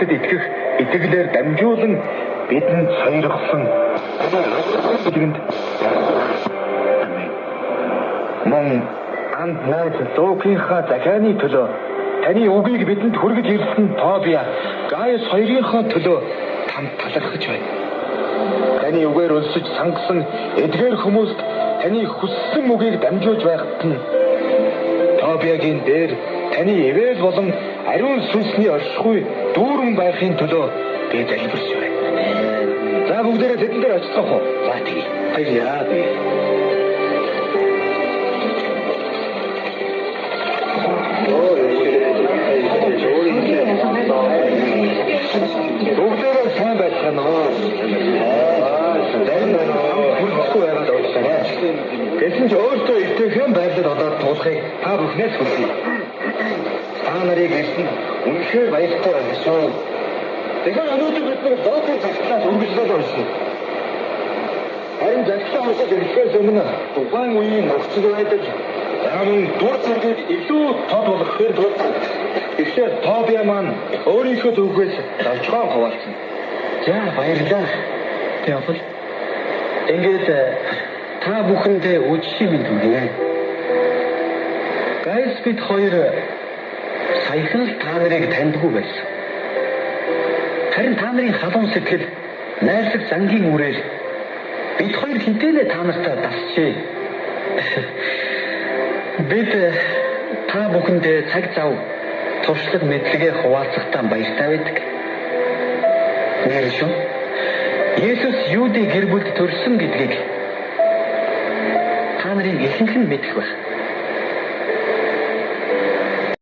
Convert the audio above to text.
Христэд итгэх итгэлээр дамжуулан бидэнд сойрхсон бүгдэнд мөн анд найз Лукийнхаа захианы төлөө таны үгийг бидэнд хүргэж ирсэн Тобиа Гайус хоёрынхоо төлөө тамд талархаж байна. Таны үгээр өлсөж сангасан эдгээр хүмүүст таны хүссэн үгийг дамжуулж байхад нь Тобиагийн дээр таны ивэл болон ариун сүнсний оршихуй дүүрэн байхын төлөө би залбирч байна. За бүгдээрээ тэдэн дээр очицгаах уу? За тэгье. Баяр яа би. Бүгдээрээ сайн байцгаана уу? Хүрхгүй байгаад ойлцоо. Гэсэн ч өөртөө итгээхэн байдлаар одоод туулахыг та бүхнээс хүсье. Та нарыг ирсэн үнэхээр баяртай байна шүү. Тэгэхээр өнөөдөр бид нэг доктор цагтлаас үргэлжлүүлж байна. Харин захиалсан хүмүүсээс ирэхээс өмнө тухайн үеийн нөхцөл байдал ямар дур зэрэг илүү тод болгохын тулд ихлээр Тобиа маань өөрийнхөө төвхөөс давчгаан хуваалцсан. За баярлалаа. Тэгвэл ингээд та бүхэндээ үжиг минь түгэй. Гайс бид хоёр саяхан л та нарыг таньдгүй байсан. Харин та нарын халуун сэтгэл найрлаг зангийн үрээр бид хоёр хинтээлээ та нартай дасчээ. Бид та бүхэндээ цаг зав туршлага мэдлэгээ хуваалцахтаа баяртай байдаг. Нэршүү. Есүс Юудын гэр бүлд төрсөн гэдгийг та нарын ихэнх нь мэдэх байх.